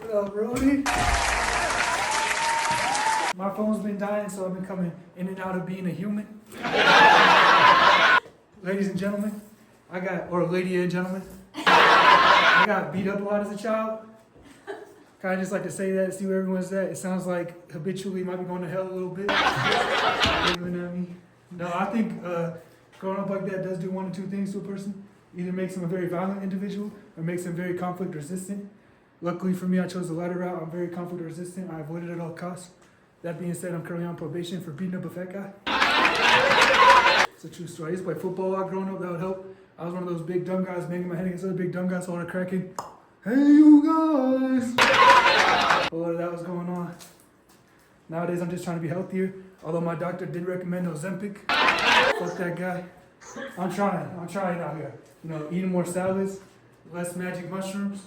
What up, Brody? My phone's been dying, so I've been coming in and out of being a human. Ladies and gentlemen, or lady and gentlemen, I got beat up a lot as a child. Kind of just like to say that, see where everyone's at. It sounds like habitually might be going to hell a little bit. Waving at me. No, I think growing up like that does do one or two things to a person. Either makes him a very violent individual or makes him very conflict resistant. Luckily for me, I chose the latter route. I'm very conflict resistant. I avoid it at all costs. That being said, I'm currently on probation for beating up a fat guy. It's a true story. I used to play football a lot growing up. That would help. I was one of those big dumb guys banging my head against other big dumb guys, all the cracking. Hey, you guys! A lot of that was going on. Nowadays, I'm just trying to be healthier. Although my doctor did recommend Ozempic. Fuck that guy. I'm trying out here. You know, eating more salads, less magic mushrooms.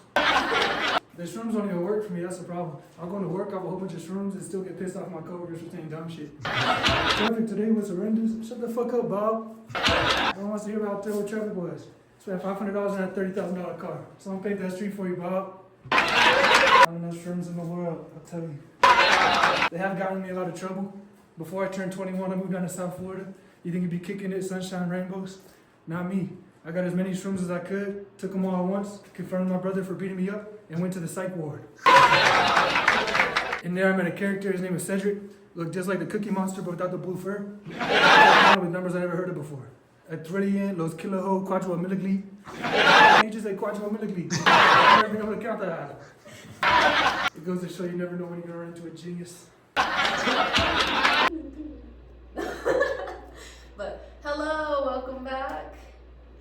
The shrooms don't even work for me, that's the problem. I'll go to work, I'll have a whole bunch of shrooms and still get pissed off my coworkers for saying dumb shit. Traffic today was horrendous. Shut the fuck up, Bob. No one wants to hear about how terrible traffic was. Spent $500 on that $30,000 car. Someone paid that street for you, Bob. I don't know shrooms in the world, I'll tell you. They have gotten me in a lot of trouble. Before I turned 21, I moved down to South Florida. You think you'd be kicking it, sunshine, rainbows? Not me. I got as many shrooms as I could, took them all at once, confronted my brother for beating me up, and went to the psych ward. In there I met a character, his name was Cedric. Looked just like the Cookie Monster, but without the blue fur. With numbers I never heard of before. A trillion, los kiloho, quattro milligli. You just say quattro milligli. I never been able to count that out. It goes to show you never know when you're gonna run into a genius. But hello, welcome back.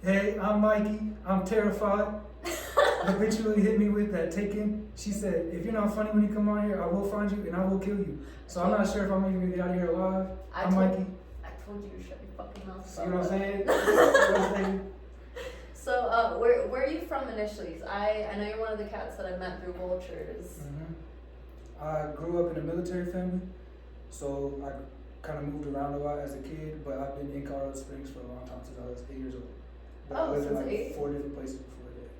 Hey, I'm Mikey. I'm terrified. Habitually hit me with that taken. She said, if you're not funny when you come on here, I will find you and I will kill you. So I'm not sure if I'm even gonna get out of here alive. I'm Mikey. I told you to shut your fucking mouth. You know what I'm saying? So, where are you from initially? I know you're one of the cats that I met through Vultures. Mm-hmm. I grew up in a military family, so I kind of moved around a lot as a kid, but I've been in Colorado Springs for a long time, since I was 8 years old. But I lived in like 8? 4 different places before that.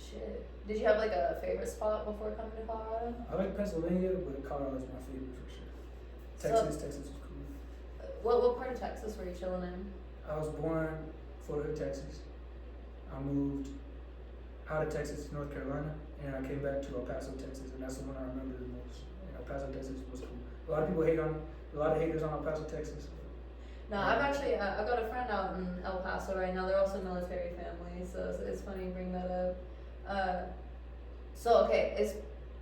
Shit. Did you have like a favorite spot before coming to Colorado? I like Pennsylvania, but Colorado is my favorite for sure. Texas was cool. What part of Texas were you chilling in? I was born Fort Hood, Texas. I moved out of Texas to North Carolina, and I came back to El Paso, Texas, and that's the one I remember the most. And El Paso, Texas was cool. A lot of people a lot of haters on El Paso, Texas. No, I've got a friend out in El Paso right now. They're also a military family, so it's funny you bring that up.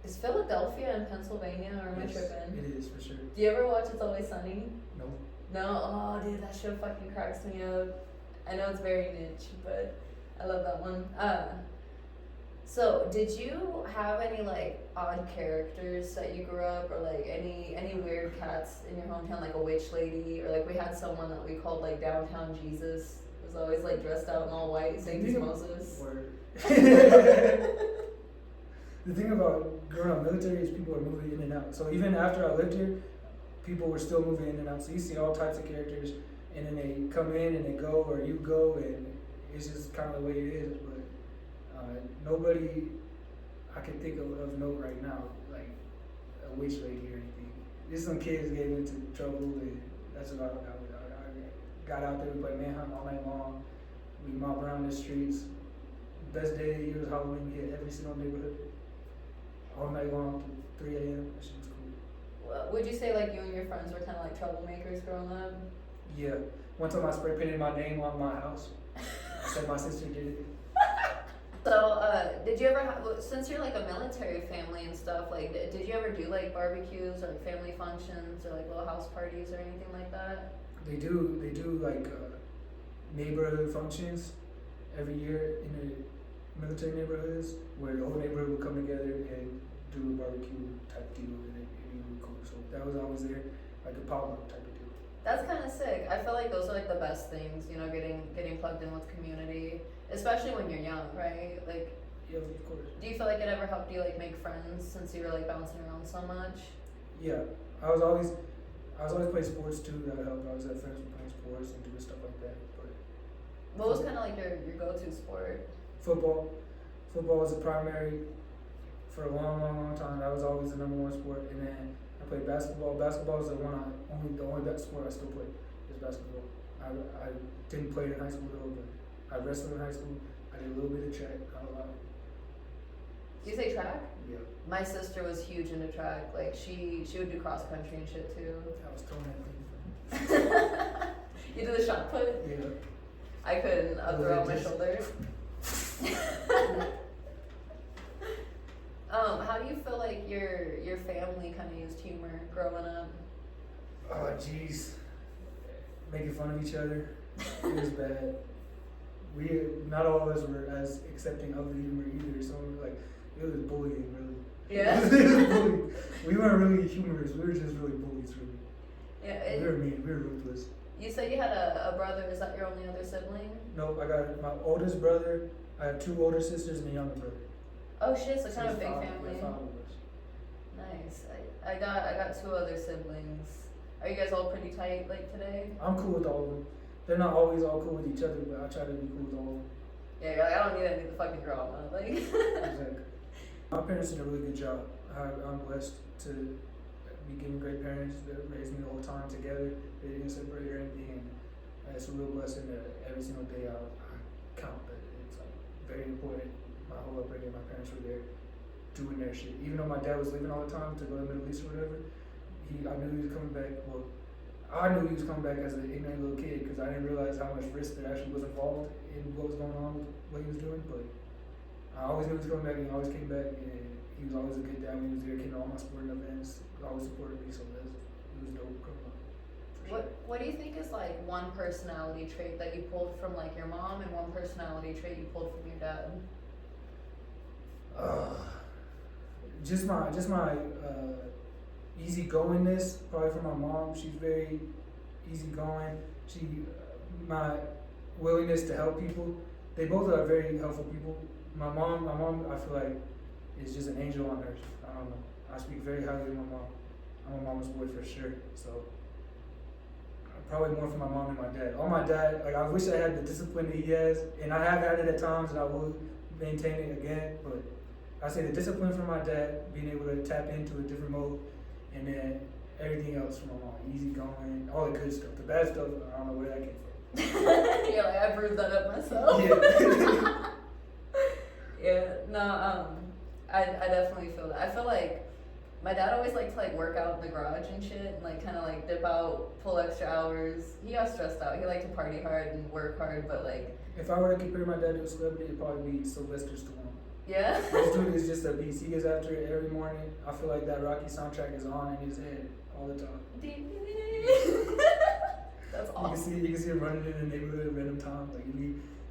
Is Philadelphia in Pennsylvania, or am I tripping? It is, for sure. Do you ever watch It's Always Sunny? No. No? Oh, dude, that show fucking cracks me up. I know it's very niche, but I love that one. So, did you have any, like, odd characters that you grew up, or, like, any weird cats in your hometown, like a witch lady, or, like, we had someone that we called, like, Downtown Jesus. It was always, like, dressed out in all white, saying he's Moses. Word. The thing about growing up military is people are moving in and out. So even after I lived here, people were still moving in and out. So you see all types of characters, and then they come in and they go, or you go, and it's just kind of the way it is. But nobody I can think of note right now, like a witch lady or anything. Just some kids getting into trouble, and that's about it. I got out there, we played manhunt all night long. We mobbed around the streets. Best day of the year was Halloween. We hit every single neighborhood all night long to 3 a.m. That shit was cool. Well, would you say, like, you and your friends were kind of like troublemakers growing up? Yeah. One time I spray painted my name on my house. I said my sister did it. So, did you ever have, since you're like a military family and stuff, like, did you ever do like barbecues or like family functions or like little house parties or anything like that? They do like neighborhood functions every year in the military neighborhoods, where the whole neighborhood would come together and do a barbecue type deal, and it'd be really cool. So that was always there, like a potluck type of deal. That's kind of sick. I feel like those are like the best things, you know, getting plugged in with community, especially when you're young, right? Like, yeah, of course. do you feel like it ever helped you like make friends since you were like bouncing around so much? Yeah, I was always playing sports too. That helped. I was at friends with playing sports and doing stuff like that. But what was kind of like your go-to sport? Football. Football was a primary for a long time. That was always the number one sport. And then I played basketball. Basketball is the only sport I still play is basketball. I didn't play it in high school though, but I wrestled in high school. I did a little bit of track, not a lot. You say track? Yeah. My sister was huge into track. Like she would do cross country and shit too. I was throwing that thing. You did the shot put? Yeah. I couldn't. I'd throw out my shoulder. How do you feel like your family kind of used humor growing up? Oh jeez, making fun of each other. It was bad. Not all of us were as accepting of the humor either. So like it was bullying really. Yeah. It was bullying. We weren't really humorous. We were just really bullies really. Yeah. We were mean. We were ruthless. You said you had a brother. Is that your only other sibling? Nope. I got my oldest brother. I have 2 older sisters and a younger brother. Oh shit! So kind of a it's big 5, family. 5 of us. Nice. I got 2 other siblings. Are you guys all pretty tight like today? I'm cool with all of them. They're not always all cool with each other, but I try to be cool with all of them. Yeah, you're like, I don't need any of the fucking drama. Like. Exactly. My parents did a really good job. I'm blessed to be given great parents that raised me the whole time together. They didn't separate or anything, and it's a real blessing that every single day I count that it's like very important. My whole upbringing, my parents were there doing their shit. Even though my dad was leaving all the time to go to the Middle East or whatever, I knew he was coming back. Well, I knew he was coming back as an ignorant little kid because I didn't realize how much risk there actually was involved in what was going on with what he was doing. But I always knew he was coming back and he always came back, and he was always a good dad when he was there, came to all my sporting events, always supported me, so it was dope growing up. What do you think is like one personality trait that you pulled from like your mom and one personality trait you pulled from your dad? Just my easygoingness, probably from my mom. She's very easygoing. My willingness to help people. They both are very helpful people. My mom, I feel like is just an angel on earth. I don't know. I speak very highly of my mom. I'm a mama's boy for sure. So probably more from my mom than my dad. On my dad, like I wish I had the discipline that he has, and I have had it at times, and I will maintain it again. But I say the discipline from my dad, being able to tap into a different mode, and then everything else from my mom, easy going, all the good stuff. The bad stuff, I don't know where that came from. You're like, I brewed that up myself. Yeah. Yeah, no, I definitely feel that. I feel like my dad always liked to like work out in the garage and shit and like kind of like dip out, pull extra hours. He got stressed out. He liked to party hard and work hard, but like. If I were to compare my dad to a celebrity, it'd probably be Sylvester Stallone. Yeah? This dude is just a beast. He gets after it every morning. I feel like that Rocky soundtrack is on in his head all the time. That's awesome. You can see him running in the neighborhood at random times. Like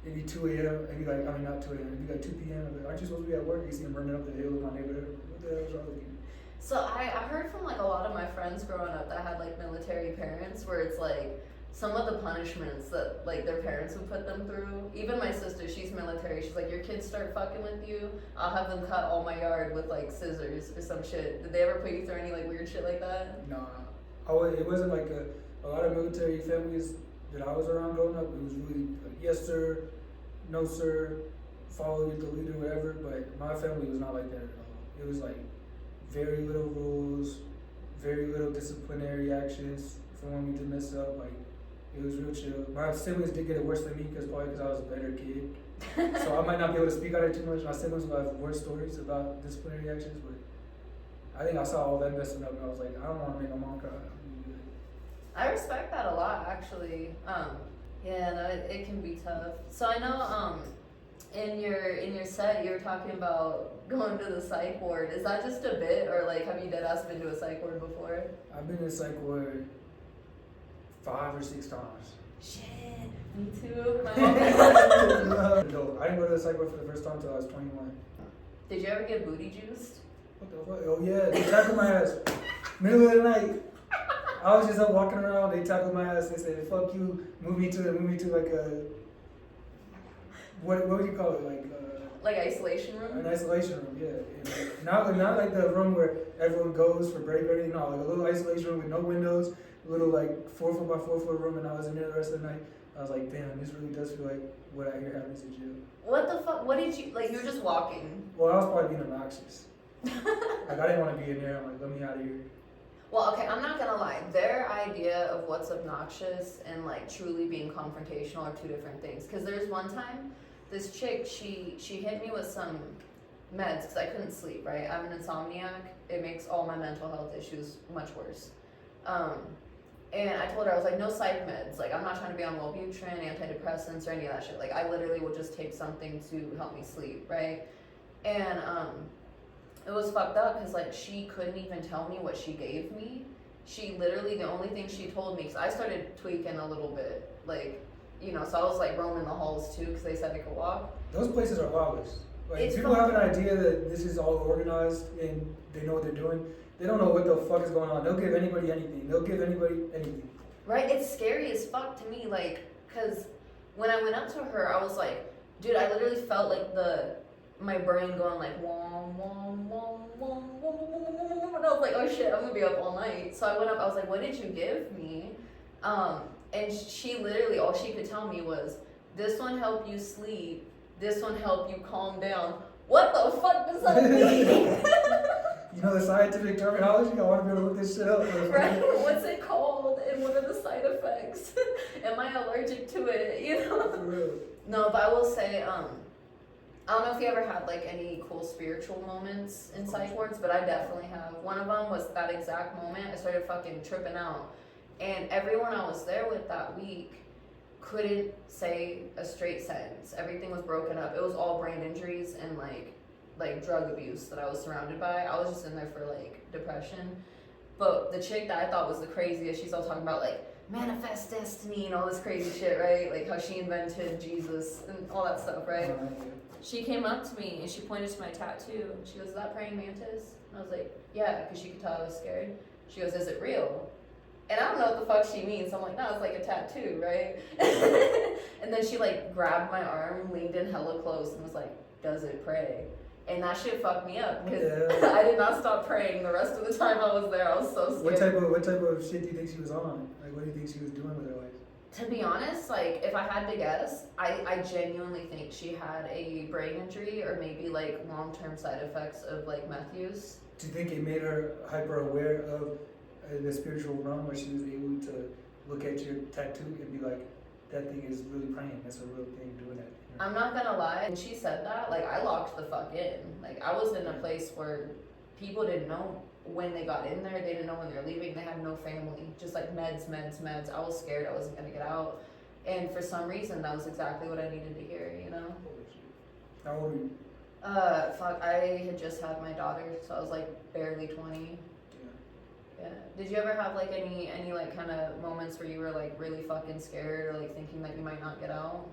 it'd be 2 a.m. It'd be like, I mean not 2 a.m. It'd be like 2 p.m. I'd be like, aren't you supposed to be at work? You see him running up the hill of my neighborhood. What the hell is wrong with you? So I heard from like a lot of my friends growing up that had like military parents where it's like some of the punishments that like their parents would put them through. Even my sister, she's military. She's like, your kids start fucking with you, I'll have them cut all my yard with like scissors or some shit. Did they ever put you through any like weird shit like that? No. It wasn't like a lot of military families that I was around growing up. It was really like, yes sir, no sir, follow the leader, whatever. But my family was not like that at all. It was like very little rules, very little disciplinary actions for when we did mess up. Like it was real chill. My siblings did get it worse than me probably because I was a better kid. So I might not be able to speak on it too much. My siblings will have worse stories about disciplinary actions, but I think I saw all them messing up and I was like, I don't want to make my mom cry. I respect that a lot, actually. Yeah, no, it can be tough. So I know, in your set, you were talking about going to the psych ward. Is that just a bit, or like, have you deadass been to a psych ward before? I've been to psych ward 5 or 6 times. Shit, me too. My mom. No, I didn't go to the psych ward for the first time until I was 21. Did you ever get booty juiced? What the fuck? Oh yeah, they tackled my ass. Middle of the night. I was just up walking around, they tackled my ass, they said, fuck you, move me to like a, what would you call it, like isolation room? An isolation room, yeah. And not like the room where everyone goes for break or anything, no, like a little isolation room with no windows, a little like 4 foot by 4 foot room, and I was in there the rest of the night. I was like, damn, this really does feel like what I hear happens in jail. What the fuck, what did you, like you were just walking? Well, I was probably being obnoxious. Like, I didn't want to be in there. I'm like, let me out of here. Well, okay, I'm not gonna lie. Their idea of what's obnoxious and like truly being confrontational are two different things. Cause there's one time, this chick, she hit me with some meds because I couldn't sleep. Right, I'm an insomniac. It makes all my mental health issues much worse. And I told her, I was like, no psych meds. Like, I'm not trying to be on Wellbutrin, antidepressants, or any of that shit. Like, I literally will just take something to help me sleep, right? And it was fucked up because, like, she couldn't even tell me what she gave me. She literally, the only thing she told me, because I started tweaking a little bit, like, you know, so I was, like, roaming the halls, too, because they said I could walk. Those places are lawless. Like, It's people have an fun. idea that this is all organized and they know what they're doing. They don't know what the fuck is going on. They'll give anybody anything. They'll give anybody anything. Right? It's scary as fuck to me, like, because when I went up to her, I was like, dude, I literally felt like my brain going like, wom, wom, wom, wom, wom, wom, wom, and I was like, oh shit, I'm gonna be up all night. So I went up, I was like, what did you give me? And she literally, all she could tell me was, this one helped you sleep, this one helped you calm down. What the fuck does that mean? You know the scientific terminology? I want to be able to look this shit up. Right? What's it called? And what are the side effects? Am I allergic to it? You know? For real. No, but I will say, I don't know if you ever had like any cool spiritual moments in psych wards, but I definitely have. One of them was that exact moment. I started fucking tripping out, and everyone I was there with that week couldn't say a straight sentence. Everything was broken up. It was all brain injuries and like drug abuse that I was surrounded by. I was just in there for like depression. But the chick that I thought was the craziest, she's all talking about like manifest destiny and all this crazy shit, right? Like how she invented Jesus and all that stuff, right? She came up to me and she pointed to my tattoo. She goes, is that praying mantis? And I was like, yeah, because she could tell I was scared. She goes, is it real? And I don't know what the fuck she means. So I'm like, no, it's like a tattoo, right? And then she like grabbed my arm, leaned in hella close and was like, does it pray? And that shit fucked me up because I did not stop praying the rest of the time I was there. I was so scared. What type of shit do you think she was on? Like, what do you think she was doing with her life? To be honest, like, if I had to guess, I genuinely think she had a brain injury or maybe, like, long-term side effects of, like, meth use. Do you think it made her hyper aware of the spiritual realm where she was able to look at your tattoo and be like, that thing is really praying, that's a real thing doing that? I'm not gonna lie, when she said that, like, I locked the fuck in. Like, I was in a place where people didn't know when they got in there, they didn't know when they were leaving, they had no family, just like meds. I was scared I wasn't gonna get out, and for some reason that was exactly what I needed to hear, you know? How old are you? Fuck, I had just had my daughter, so I was like barely 20. Yeah. Did you ever have like any like kind of moments where you were like really fucking scared or like thinking that you might not get out?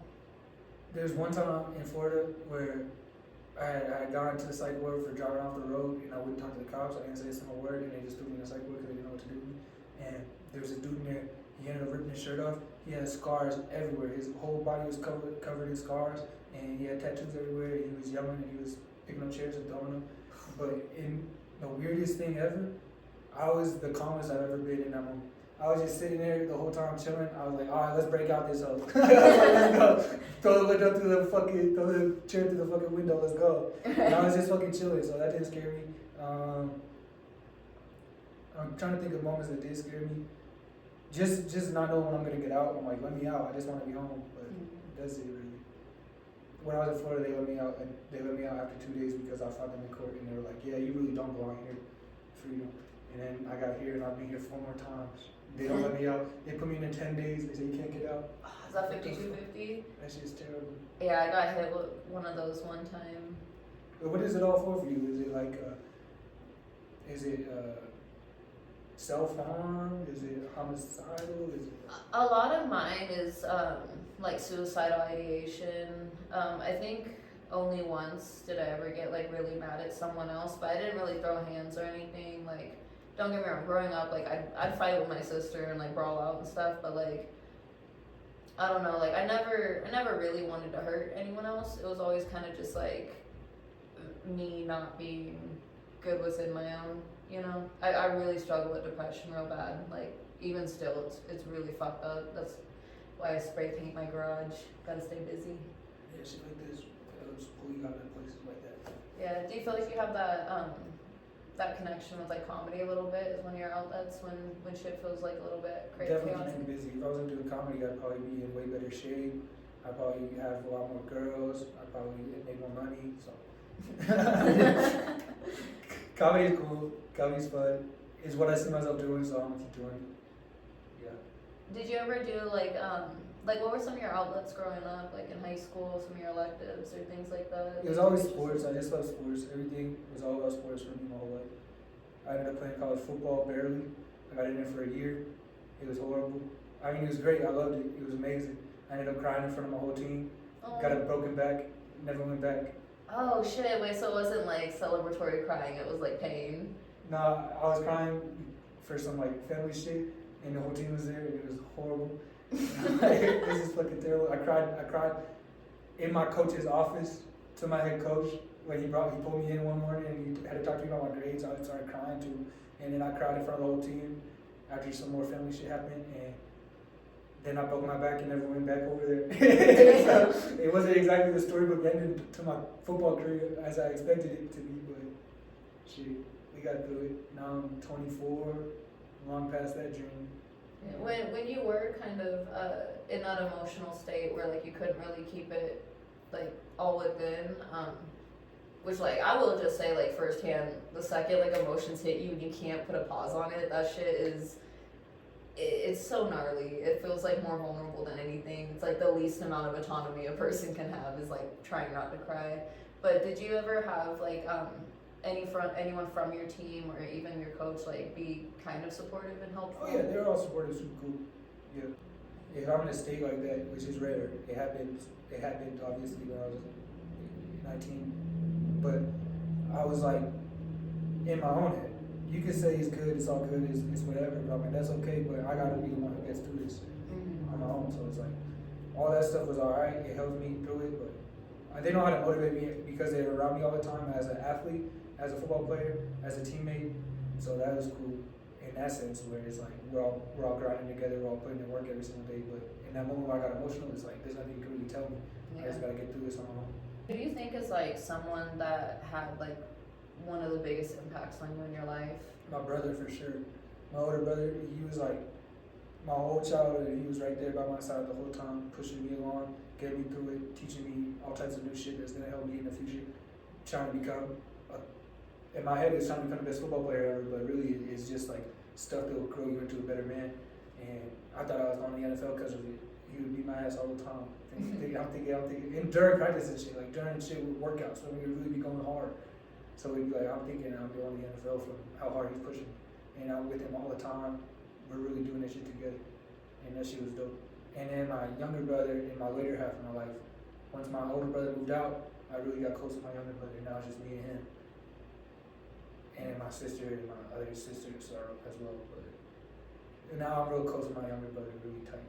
There's one time in Florida where I had gone to the psych ward for driving off the road and I wouldn't talk to the cops. I didn't say a single word and they just threw me in the psych ward because they didn't know what to do with me. And there was a dude in there, he ended up ripping his shirt off. He had scars everywhere. His whole body was covered in scars and he had tattoos everywhere. He was yelling and he was picking up chairs and throwing them. But in the weirdest thing ever, I was the calmest I've ever been in that moment. I was just sitting there the whole time chilling. I was like, all right, let's break out this hoe. I was like, let's go. Throw the window through the fucking, throw the chair through the fucking window, let's go. And I was just fucking chilling, so that didn't scare me. I'm trying to think of moments that did scare me. Just not knowing when I'm gonna get out. I'm like, let me out. I just want to be home, but that's it really. When I was in Florida, they let me out, and they let me out after 2 days because I fought them in court, and they were like, yeah, you really don't belong here. Freedom. And then I got here, and I've been here 4 more times. They don't let me out. They put me in 10 days. They say you can't get out. Is that 5250? That shit's terrible. Yeah, I got hit with one of those one time. But what is it all for you? Is it like, self-harm? Is it homicidal? Is it... A lot of mine is like suicidal ideation. I think only once did I ever get like really mad at someone else, but I didn't really throw hands or anything. Like, don't get me wrong, growing up, like I'd fight with my sister and like brawl out and stuff, but like, I don't know, like I never really wanted to hurt anyone else. It was always kind of just like me not being good within my own, you know? I really struggle with depression real bad. Like, even still, it's really fucked up. That's why I spray paint my garage. Gotta stay busy. Yeah, shit like this. Pull you out of places like that. Yeah. Do you feel like you have that connection with like comedy a little bit? Is one of your outlets when shit feels like a little bit crazy? Definitely keep me busy. If I wasn't doing comedy, I'd probably be in way better shape. I'd probably have a lot more girls. I'd probably make more money. So comedy is cool. Comedy's fun. It's what I see myself doing, so I'm gonna keep doing it. Yeah. Did you ever do like what were some of your outlets growing up, like in high school, some of your electives or things like that? It was always sports. I just love sports. Everything was all about sports for me my whole life. I ended up playing college football barely. I got in there for a year. It was horrible. I mean, it was great. I loved it. It was amazing. I ended up crying in front of my whole team. Oh. Got a broken back. Never went back. Oh shit! Wait, so it wasn't like celebratory crying. It was like pain. Nah, I was crying for some like family shit, and the whole team was there, and it was horrible. Like, this is fucking terrible. I cried in my coach's office to my head coach when he pulled me in one morning and he had to talk to me about my grades. I started crying too, and then I cried in front of the whole team after some more family shit happened, and then I broke my back and never went back over there. So it wasn't exactly the storybook ending to my football career as I expected it to be, but shit, we got through it. Now I'm 24, long past that dream. Yeah. When you were kind of in that emotional state where like you couldn't really keep it like all within, which like I will just say like firsthand, the second like emotions hit you and you can't put a pause on it, that shit is. It's so gnarly. It feels like more vulnerable than anything. It's like the least amount of autonomy a person can have is like trying not to cry. But did you ever have like anyone from your team or even your coach like be kind of supportive and helpful? Oh yeah, they're all supportive, super cool. Yeah. If I'm in a state like that, which is rare, it happened obviously when I was 19. But I was like in my own head. You can say it's good, it's all good, it's whatever, but I'm like, that's okay, but I gotta be the one who gets through this on my own. So it's like, all that stuff was alright, it helped me through it, but they know how to motivate me because they were around me all the time as an athlete, as a football player, as a teammate. So that was cool in that sense, where it's like, we're all grinding together, we're all putting in work every single day, but in that moment where I got emotional, it's like, there's nothing you can really tell me. I just gotta get through this on my own. Who do you think is like someone that had like one of the biggest impacts on you in your life? My brother, for sure. My older brother, he was like my whole childhood. He was right there by my side the whole time, pushing me along, getting me through it, teaching me all types of new shit that's gonna help me in the future. Trying to become, in my head, it's trying to become the best football player ever, but really it's just like stuff that will grow you into a better man. And I thought I was going to the NFL because of it. He would beat my ass all the time. I'm thinking, and during practice and shit, like during shit with workouts, when we would really be going hard. So we'd be like, I'm thinking I'm going to the NFL from how hard he's pushing. And I'm with him all the time. We're really doing this shit together. And that shit was dope. And then my younger brother in my later half of my life, once my older brother moved out, I really got close to my younger brother. Now it's just me and him. And my sister and my other sisters are as well. But now I'm real close to my younger brother, really tight.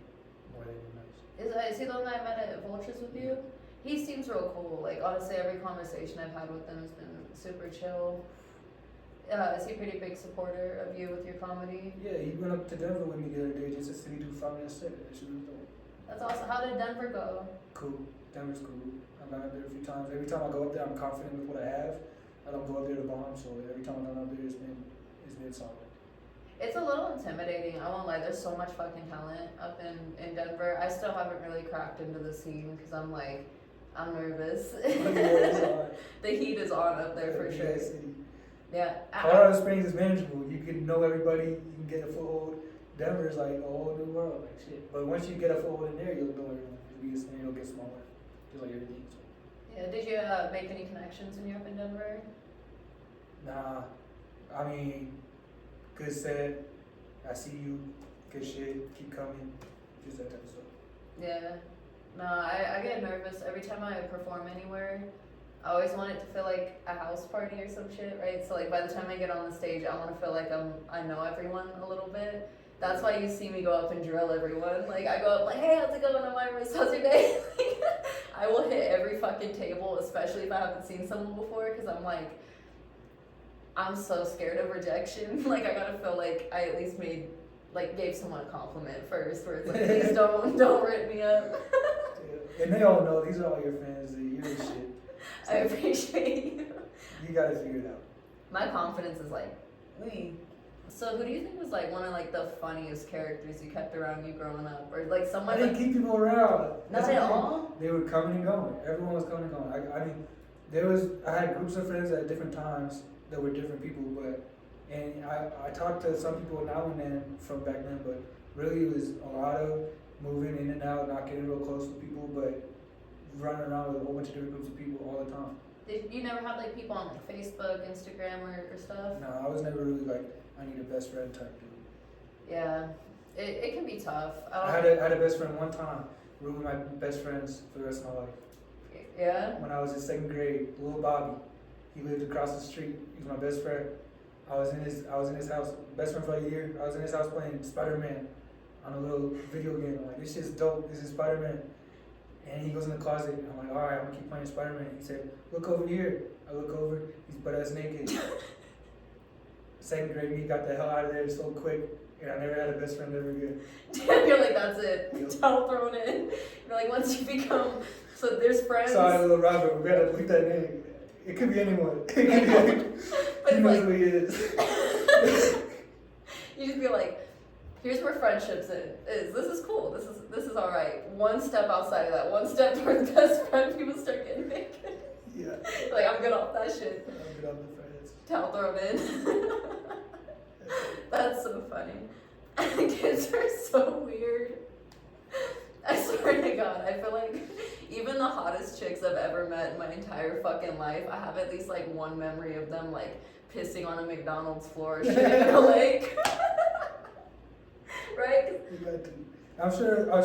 More than nice. Is he the one that I met at Vultures with you? He seems real cool. Like honestly, every conversation I've had with him has been super chill. Is he a pretty big supporter of you with your comedy? Yeah, he went up to Denver with me the other day just to see me do 5 minutes set. That shit was dope. That's awesome. How did Denver go? Cool. Denver's cool. I've gone up there a few times. Every time I go up there, I'm confident with what I have. I don't go up there to bomb, so every time I've gone up there, it's been solid. It's a little intimidating, I won't lie. There's so much fucking talent up in Denver. I still haven't really cracked into the scene because I'm nervous. The heat is on up there for sure. Yeah. Colorado Springs is manageable. You can know everybody. You can get a foothold. Denver is like a whole new world, like shit. But once you get a foothold in there, you'll know everyone. It'll get smaller, just like everything. So. Yeah. Did you make any connections when you're up in Denver? Nah. I mean, good set. I see you. Good shit. Keep coming. Just that type of stuff. Yeah. No, I get nervous every time I perform anywhere. I always want it to feel like a house party or some shit, right? So like by the time I get on the stage, I want to feel like I know everyone a little bit. That's why you see me go up and drill everyone. Like I go up like, hey, how's it going? I'm Iris. How's your day? I will hit every fucking table, especially if I haven't seen someone before, because I'm so scared of rejection. Like I gotta feel like I at least gave someone a compliment first, where it's like, please don't rip me up. Yeah. And they all know these are all your fans. You're the shit. I appreciate you. you gotta figure it out. My confidence is like, wee. So who do you think was like one of like the funniest characters you kept around you growing up, or like I someone? didn't keep people around. Not That's at the thing. all. They were coming and going. Everyone was coming and going. I mean, I had groups of friends at different times that were different people, and I talked to some people now and then from back then, but really it was a lot of moving in and out, not getting real close with people, but running around with a whole bunch of different groups of people all the time. Did you never have like people on like Facebook, Instagram, or stuff? No, I was never really like, I need a best friend type dude. Yeah, it can be tough. I had a best friend one time. We were my best friends for the rest of my life. Yeah. When I was in second grade, little Bobby, he lived across the street. He was my best friend. I was in his house, best friend for a year. I was in his house playing Spider-Man on a little video game. I'm like, this shit's dope. This is Spider-Man. And he goes in the closet. I'm like, all right, I'm gonna keep playing Spider-Man. He said, look over here. I look over. He's butt-ass naked. Second grade, me got the hell out of there so quick, and I never had a best friend ever again. You're like, that's it. Yep. Towel thrown in. You're like, once you become, so there's friends. Sorry, little Robert. We gotta leave that name. It could be anyone. It could be anyone. But He it's knows like, who he is. you just be like, here's where friendships is. This is cool. This is all right. One step outside of that, one step towards best friend, people start getting naked. Yeah. Like, I'm good off that shit. I'm good on the friends. Towel thrown in. That's so funny. Kids are so weird. I swear to God, I feel like even the hottest chicks I've ever met in my entire fucking life, I have at least like one memory of them like pissing on a McDonald's floor or shit in a lake. Right? You got to. I'm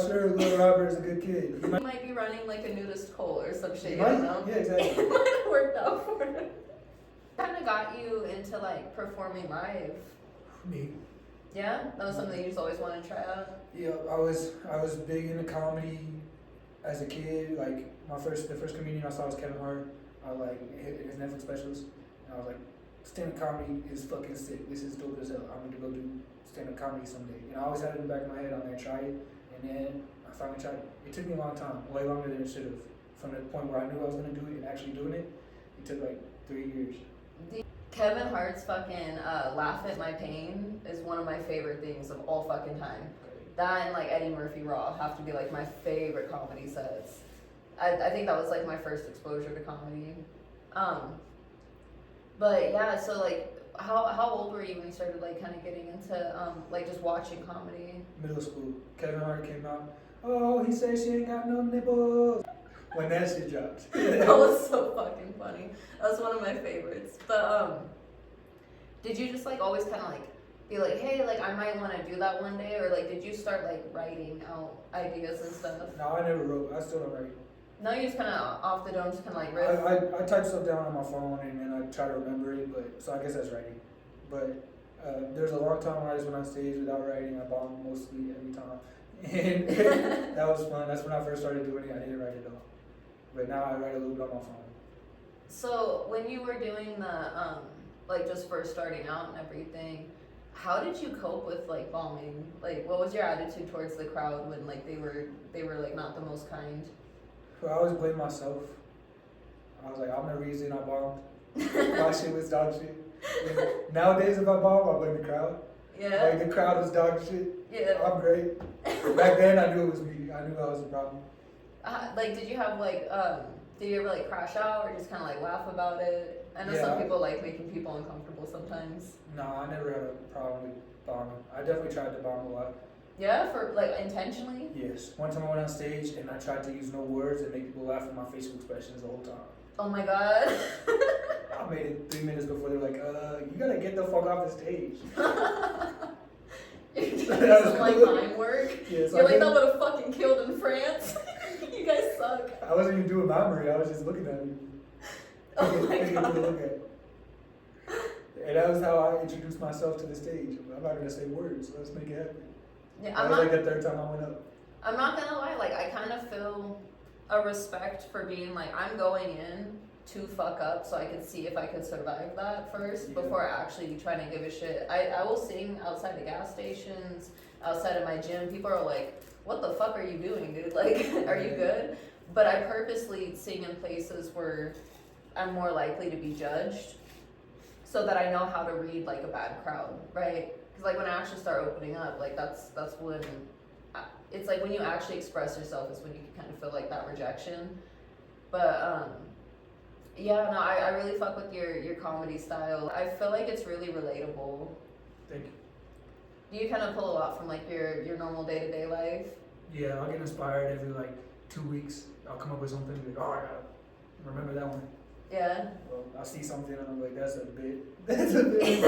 sure little Robert is a good kid. He might be running like a nudist hole or some shit, you might? don't know? Yeah, exactly. It might have worked out for him. Kind of got you into like performing live. Me. Yeah? That was something you just always wanted to try out? Yeah, I was big into comedy as a kid. Like the first comedian I saw was Kevin Hart. I like his Netflix specials, and I was like, stand-up comedy is fucking sick. This is dope as hell. I'm gonna go do stand-up comedy someday. And I always had it in the back of my head. I'm gonna try it, and then I finally tried it. It took me a long time, way longer than it should have. From the point where I knew I was gonna do it and actually doing it, it took like 3 years. Kevin Hart's fucking Laugh at My Pain is one of my favorite things of all fucking time. That and like Eddie Murphy Raw have to be like my favorite comedy sets. I think that was like my first exposure to comedy. But yeah, so like how old were you when you started like kind of getting into like just watching comedy? Middle school, Kevin Hart came out. Oh, he says she ain't got no nipples. When that shit dropped. That was so fucking funny. That was one of my favorites. But did you just like always kind of like be like, hey, like I might want to do that one day, or like did you start like writing out ideas and stuff? No, I never wrote. I still don't write. No, you just kind of off the dome, just kind of like riff. I type stuff down on my phone and then I try to remember it, but so I guess that's writing. But there's a long time when I just went on stage without writing. I bombed mostly every time, and that was fun. That's when I first started doing it. I didn't write it all, but now I write a little bit on my phone. So when you were doing the like just first starting out and everything, how did you cope with like bombing? Like what was your attitude towards the crowd when like they were like not the most kind? So I always blame myself. I was like, I'm the reason I bombed. My shit was dog shit. And nowadays, if I bomb, I blame the crowd. Yeah. Like the crowd was dog shit. Yeah. I'm great. Back then, I knew it was me. I knew I was the problem. Like, did you have like did you ever like crash out or just kind of like laugh about it? I know Yeah. some people like making people uncomfortable sometimes. No, I never had a problem with bombing. I definitely tried to bomb a lot. Yeah, for like intentionally. Yes. One time I went on stage and I tried to use no words and make people laugh at my facial expressions the whole time. Oh my god. I made it 3 minutes before they were like, you gotta get the fuck off the stage. You're doing some like mime work. Yeah, so You're I like, that didn't- would have fucking killed in France. You guys suck. I wasn't even doing memory. I was just looking at you. Oh my Picking god. to look at. And that was how I introduced myself to the stage. I'm not gonna say words, so let's make it happen. Yeah, That was like the third time I went up. I'm not gonna lie, like I kind of feel a respect for being like I'm going in to fuck up so I can see if I can survive that first Yeah. before actually trying to give a shit. I will sing outside of gas stations, outside of my gym. People are like, what the fuck are you doing, dude? Like, are you good? But I purposely sing in places where I'm more likely to be judged, so that I know how to read like a bad crowd, right? Because like when I actually start opening up, like that's when it's like when you actually express yourself is when you can kind of feel like that rejection. But yeah, no, I really fuck with your comedy style. I feel like it's really relatable. Thank you. Do you kind of pull a lot from like your normal day-to-day life? Yeah, I'll get inspired every like 2 weeks. I'll come up with something like, oh, I gotta remember that one. Yeah. Well, I'll see something and I'm like, that's a bit. That's a bit.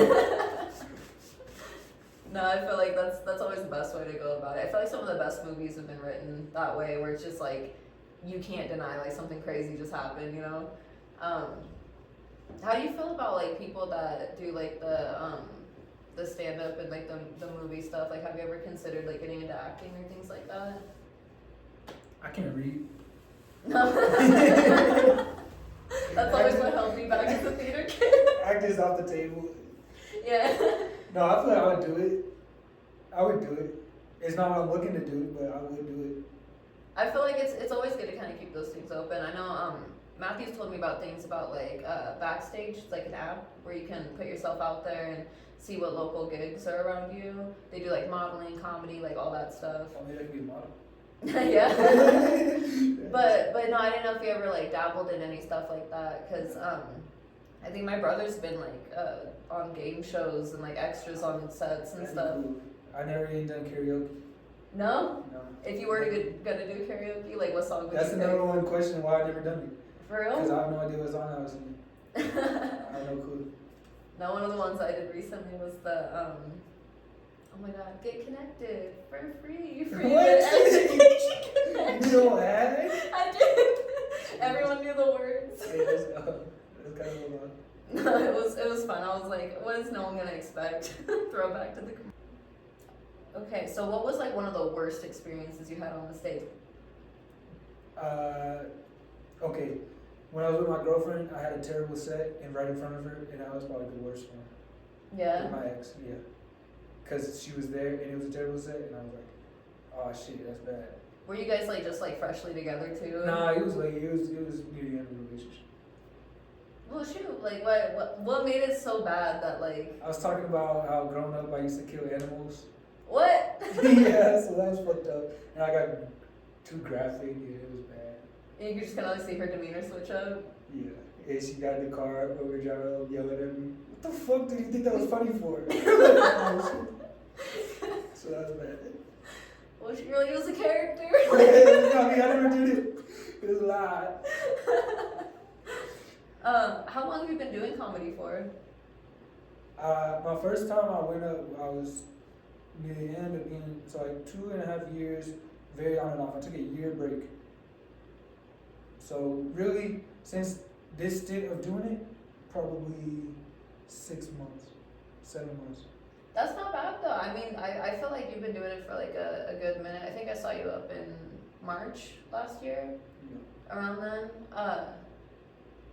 No, I feel like that's always the best way to go about it. I feel like some of the best movies have been written that way, where it's just like you can't deny like something crazy just happened, you know. How do you feel about like people that do like the stand up and like the movie stuff? Like, have you ever considered like getting into acting or things like that? I can't read. No. That's always what held me back as a theater kid. Act is off the table. Yeah. No, I feel like I would do it. I would do it. It's not what I'm looking to do, but I would do it. I feel like it's always good to kind of keep those things open. I know Matthew's told me about things about like Backstage. It's like an app where you can put yourself out there and see what local gigs are around you. They do like modeling, comedy, like all that stuff. Oh, maybe I could be a model. Yeah. but no, I didn't know if you ever like dabbled in any stuff like that, because I think my brother's been like on game shows and like extras on sets and That'd be stuff. cool. I never even done karaoke. No? No. If you were gonna do karaoke, like what song would That's you the pick? number one question why I never done it. For Because real? I have no idea what song I was singing. I have no clue. No, one of the ones I did recently was the oh my god, Get Connected for free. Free What? education connection. You don't have it? I did. Everyone knew the words. Hey, that's kind of a lot. No, it was fun. I was like, what is no one gonna expect? Throwback to the. Okay, so what was like one of the worst experiences you had on the stage? Okay. When I was with my girlfriend, I had a terrible set and right in front of her, and that was probably the worst one. Yeah. With my ex, yeah. Because she was there and it was a terrible set, and I was like, oh shit, that's bad. Were you guys like just like freshly together too? Nah, it was like, it was near the end of the relationship. Well, shoot, like what made it so bad that like I was talking about how growing up I used to kill animals. what? Yeah, so that was fucked up. And I got too graphic, and it was bad. And you could just kind of like see her demeanor switch up. Yeah. And she got in the car when we were driving up yelling at me. What the fuck did you think that was funny for? So that was bad. Well, she really was a character. I never did it. It was a lie. How long have you been doing comedy for? My first time I went up, I was near the end of being, so like 2.5 years, very on and off. I took a year break. So really, since this stint of doing it, probably 6 months, 7 months. That's not bad though. I mean, I feel like you've been doing it for like a good minute. I think I saw you up in March last year, around then.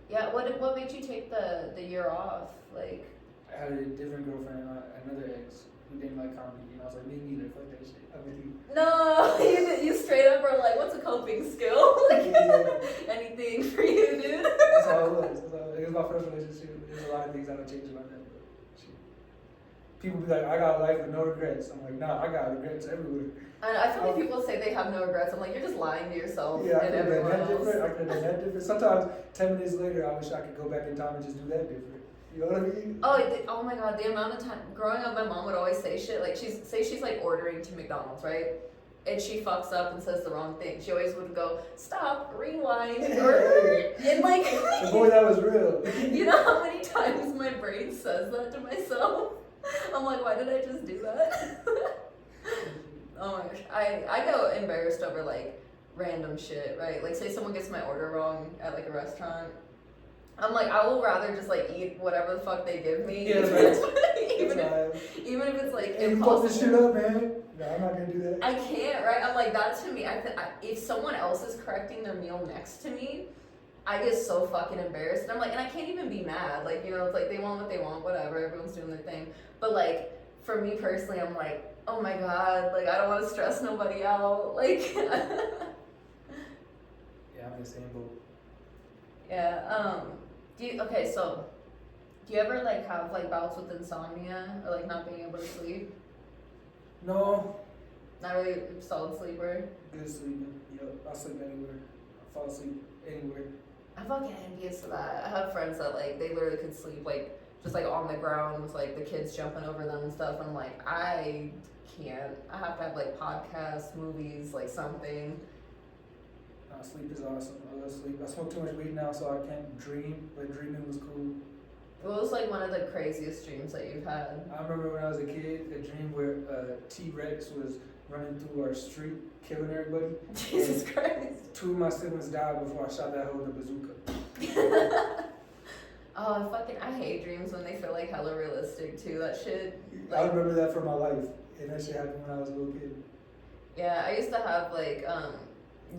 Yeah. What made you take the year off? Like. I had a different girlfriend, another ex, who didn't like comedy, and I was like, me neither, fuck that shit. I'm with you. No, you straight up were like, what's a coping skill? Like, Yeah. anything for you, dude? That's how it was. It was my first relationship. There's a lot of things I would change about that, but shit. People be like, I got a life with no regrets. I'm like, nah, I got regrets everywhere. And I feel like people say they have no regrets. I'm like, you're just lying to yourself Yeah, I and could have done everyone that else. different. I could have done that different. Sometimes 10 minutes later, I wish I could go back in time and just do that different. You know what I mean? Oh my god, the amount of time growing up, my mom would always say shit like she's like ordering to McDonald's, right? And she fucks up and says the wrong thing. She always would go, stop, rewind, and like The boy, that was real. you know how many times my brain says that to myself? I'm like, why did I just do that? Oh my gosh, I go embarrassed over like random shit, right? Like say someone gets my order wrong at like a restaurant. I'm like, I will rather just like eat whatever the fuck they give me. Yeah, even if it's like Hey, you fuck this shit impossible. up, man. No, I'm not gonna do that. I can't, right? I'm like, that to me, if someone else is correcting their meal next to me, I get so fucking embarrassed. And I'm like, and I can't even be mad. Like, you know, it's like they want what they want, whatever. Everyone's doing their thing. But like, for me personally, I'm like, oh my god, like I don't want to stress nobody out. Like, Yeah, I'm in the same boat. yeah. So do you ever like have like bouts with insomnia or like not being able to sleep? No, Not really a solid sleeper. good sleeping. Yep, I sleep anywhere. I fall asleep anywhere. I'm fucking envious of that. I have friends that like they literally could sleep like just like on the ground with like the kids jumping over them and stuff. I'm like, I can't. I have to have like podcasts, movies, like something. Sleep is awesome. I love sleep. I smoke too much weed now, so I can't dream, but dreaming was cool. What was like one of the craziest dreams that you've had? I remember when I was a kid, a dream where T-Rex was running through our street, killing everybody. Jesus Christ. 2 of my siblings died before I shot that hoe with a bazooka. Oh, I hate dreams when they feel like hella realistic too. That shit. I remember that for my life, and that shit happened when I was a little kid. Yeah, I used to have like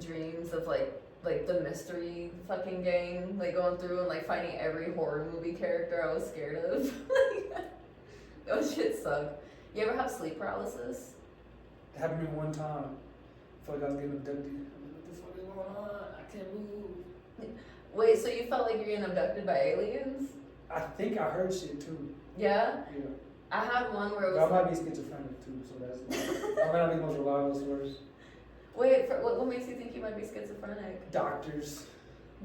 dreams of like the mystery fucking gang, like going through and like finding every horror movie character I was scared of. Those shit suck. You ever have sleep paralysis? It happened to me one time. I felt like I was getting abducted. I'm like, what the fuck is going on? I can't move. Wait, so you felt like you're getting abducted by aliens? I think I heard shit too. Yeah? Yeah. I had one where it But I was. might be schizophrenic too, so that's. I might not be the most reliable source. Wait, what makes you think you might be schizophrenic? Doctors.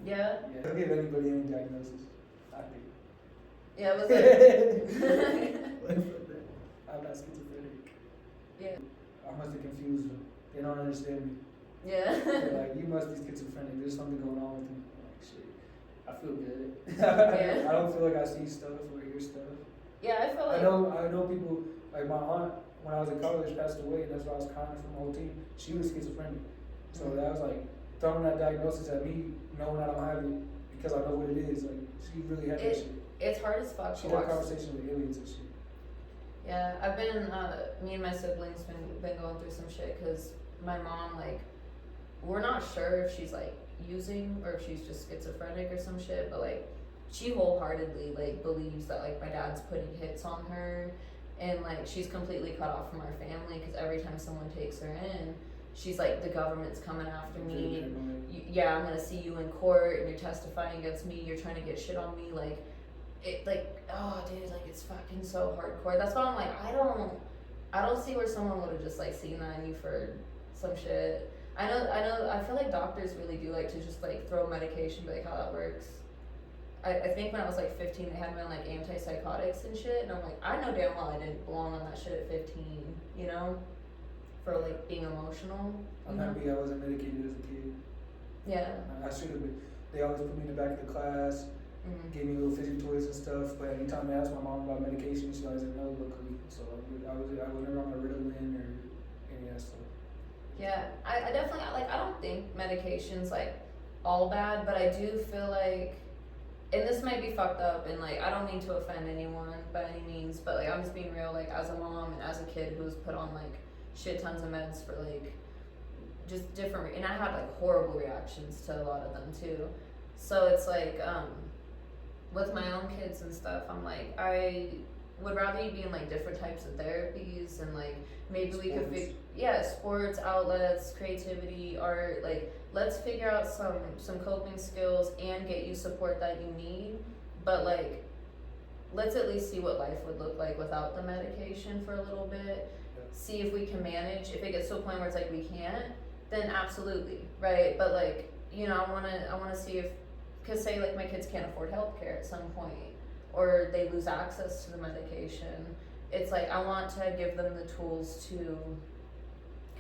Yeah? Yeah. They'll give anybody any diagnosis. I think. Yeah, was it? I'm not schizophrenic. Yeah. I must have confused them. They don't understand me. Yeah. They're like, you must be schizophrenic. There's something going on with you. I'm like, shit. I feel good. Yeah. I don't feel like I see stuff or hear stuff. Yeah, I feel like. I know people, like my aunt, when I was in college, passed away, and that's why I was crying for my whole team. She was schizophrenic. So that was like, throwing that diagnosis at me, knowing I don't have it, because I know what it is. Like, she really had that shit. It's hard as fuck She to had watch. conversation with aliens and shit. Yeah, I've been, me and my siblings been going through some shit because my mom, like, we're not sure if she's, like, using or if she's just schizophrenic or some shit, but, like, she wholeheartedly, like, believes that, like, my dad's putting hits on her and, like, she's completely cut off from our family because every time someone takes her in, she's like, the government's coming after me. Yeah, I'm gonna see you in court and you're testifying against me, you're trying to get shit on me, like, it, like, oh dude, like, it's fucking so hardcore. That's why I'm like, I don't see where someone would have just like seen that in you for some shit. I feel like doctors really do like to just like throw medication, be like how that works. I think when I was like 15 they had me on like antipsychotics and shit, and I'm like, I know damn well I didn't belong on that shit at 15, you know? For like being emotional. I'm happy I wasn't medicated as a kid. Yeah. I should have been. They always put me in the back of the class, gave me little fidget toys and stuff, but anytime I asked my mom about medication, she always said no, luckily. So I was never on a Ritalin or any of that stuff. Yeah, I definitely, like, I don't think medication's like all bad, but I do feel like, and this might be fucked up, and like, I don't mean to offend anyone by any means, but like, I'm just being real, like, as a mom and as a kid who was put on like shit tons of meds for like just different, and I had like horrible reactions to a lot of them too. So it's like, with my own kids and stuff, I'm like, I would rather you be in like different types of therapies and like maybe we could sports outlets, creativity, art, like let's figure out some coping skills and get you support that you need, but like let's at least see what life would look like without the medication for a little bit. See if we can manage. If it gets to a point where it's like we can't, then absolutely, right? But like, you know, I wanna see if, because say like my kids can't afford healthcare at some point, or they lose access to the medication. It's like I want to give them the tools to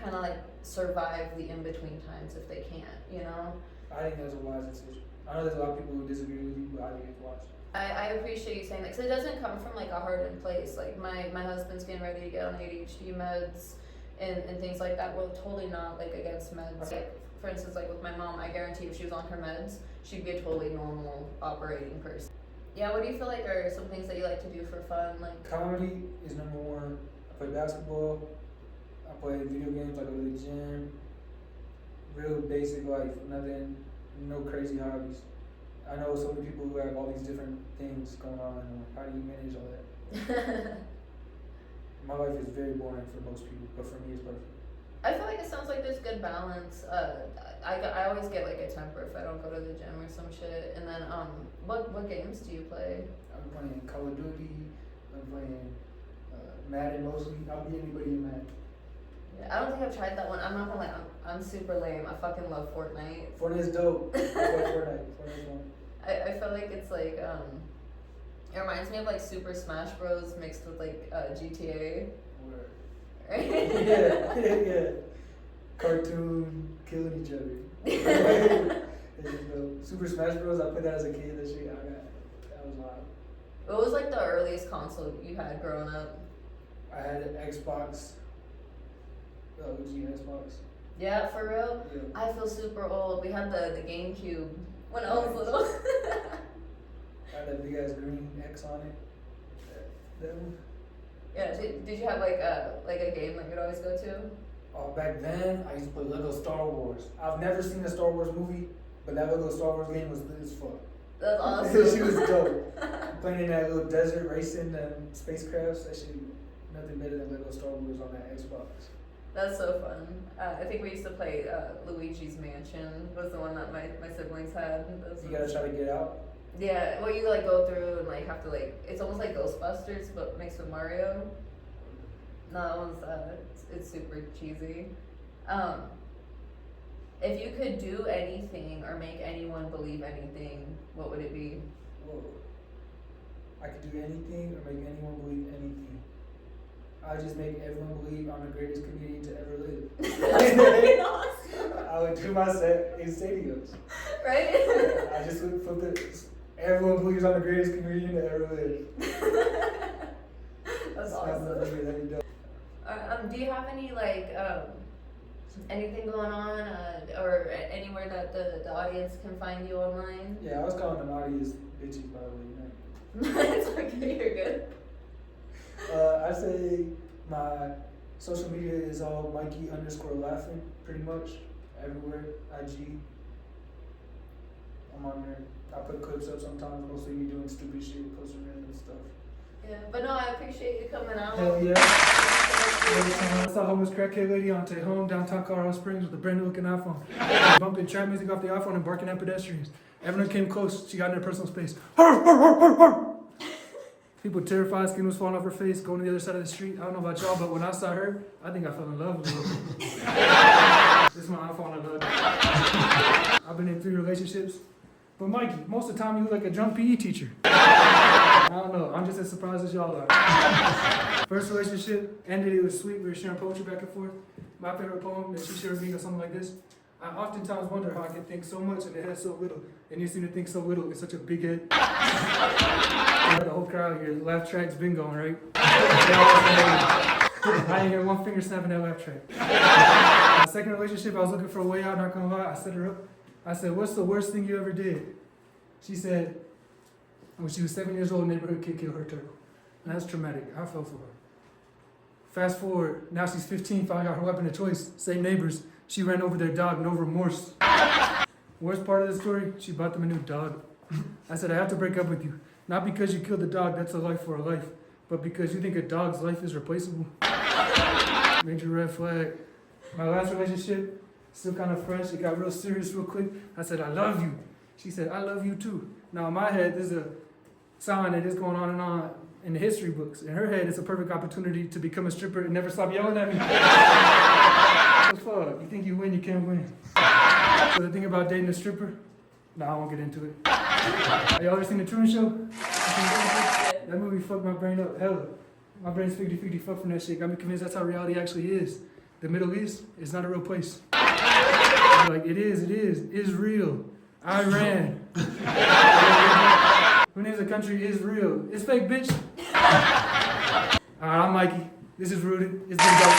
kind of like survive the in-between times if they can't, you know? I think that's a wise decision. I know there's a lot of people who disagree with you, but I think it's wise. I appreciate you saying that, because it doesn't come from like a hardened place. Like my husband's getting ready to get on ADHD meds and things like that. We're totally not like against meds. Like for instance, like with my mom, I guarantee if she was on her meds, she'd be a totally normal operating person. Yeah, what do you feel like are some things that you like to do for fun? Like Comedy is number one. I play basketball. I play video games. I go to the gym. Real basic life. Nothing, no crazy hobbies. I know so many people who have all these different things going on. And I'm like, how do you manage all that? My life is very boring for most people, but for me, it's perfect. I feel like it sounds like there's good balance. I always get like a temper if I don't go to the gym or some shit. And then what games do you play? I'm playing Call of Duty. I'm playing Madden mostly. I'll be anybody in Madden. Yeah, I don't think I've tried that one. I'm not gonna lie, I'm super lame. I fucking love Fortnite. Fortnite's dope. I play Fortnite. Fortnite's fun. I feel like it's like it reminds me of like Super Smash Bros mixed with like GTA. Word. Right? Yeah. Cartoon killing each other. It's just dope. Super Smash Bros. I played that as a kid. That was wild. What was like the earliest console you had growing up? I had an Xbox. OG Xbox. Yeah, for real? Yeah. I feel super old. We had the GameCube when I was little. I had that big ass green X on it. That one. Yeah, did you have like a game that you'd always go to? Oh, back then I used to play Lego Star Wars. I've never seen a Star Wars movie, but that Lego Star Wars game was lit as fuck. That's awesome. She was dope. Playing in that little desert racing spacecrafts. That shit, nothing better than Lego Star Wars on that Xbox. That's so fun. I think we used to play Luigi's Mansion was the one that my siblings had. You gotta try to get out. Yeah, well you like go through and like have to like, it's almost like Ghostbusters but mixed with Mario. No, that one's it's super cheesy. If you could do anything or make anyone believe anything, what would it be? Whoa. I could do anything or make anyone believe anything. I would just make everyone believe I'm the greatest comedian to ever live. That's fucking awesome. I would do my set in stadiums. Right? I just would flip it. Everyone believes I'm the greatest comedian to ever live. That's awesome. awesome. Do you have any like anything going on or anywhere that the audience can find you online? Yeah, I was calling them audience bitches by the way. It's okay, you're good. I say my social media is all Mikey_laughing, pretty much everywhere. IG. I'm on there. I put clips up sometimes, mostly me doing stupid shit, posting random stuff. Yeah, but no, I appreciate you coming out. Hell yeah. I saw a homeless crackhead lady on Tejon, downtown Colorado Springs, with a brand new looking iPhone. Bumping trap music off the iPhone and barking at pedestrians. Everyone came close. She got in her personal space. People terrified, skin was falling off her face, going to the other side of the street. I don't know about y'all, but when I saw her, I think I fell in love with her. This is my iPhone, I love it. I've been in 3 relationships. But Mikey, most of the time you look like a drunk PE teacher. I don't know, I'm just as surprised as y'all are. First relationship ended, it was sweet, we were sharing poetry back and forth. My favorite poem that she shared with me was something like this. I oftentimes wonder how I can think so much and it has so little. And you seem to think so little in such a big head. The whole crowd here, the laugh track's been going, right? I ain't hear one finger snapping that laugh track. My second relationship, I was looking for a way out, not gonna lie. I set her up. I said, what's the worst thing you ever did? She said, when she was 7 years old, a neighborhood kid killed her turtle. And that's traumatic. I felt for her. Fast forward, now she's 15, found out her weapon of choice, same neighbors. She ran over their dog, no remorse. Worst part of the story, she bought them a new dog. I said, I have to break up with you. Not because you killed the dog, that's a life for a life, but because you think a dog's life is replaceable. Major red flag. My last relationship, still kind of fresh, it got real serious real quick. I said, I love you. She said, I love you too. Now in my head, there's a sign that is going on and on in the history books. In her head, it's a perfect opportunity to become a stripper and never stop yelling at me. What the fuck? You think you win, you can't win. So the thing about dating a stripper, I won't get into it. Have y'all ever seen the Truman Show? That movie fucked my brain up, hella. My brain's 50-50 fucked from that shit. Got me convinced that's how reality actually is. The Middle East is not a real place. Like, it is real. Iran. Who names a country is real? It's fake, bitch. Alright, I'm Mikey. This is Rooted. It's been dope.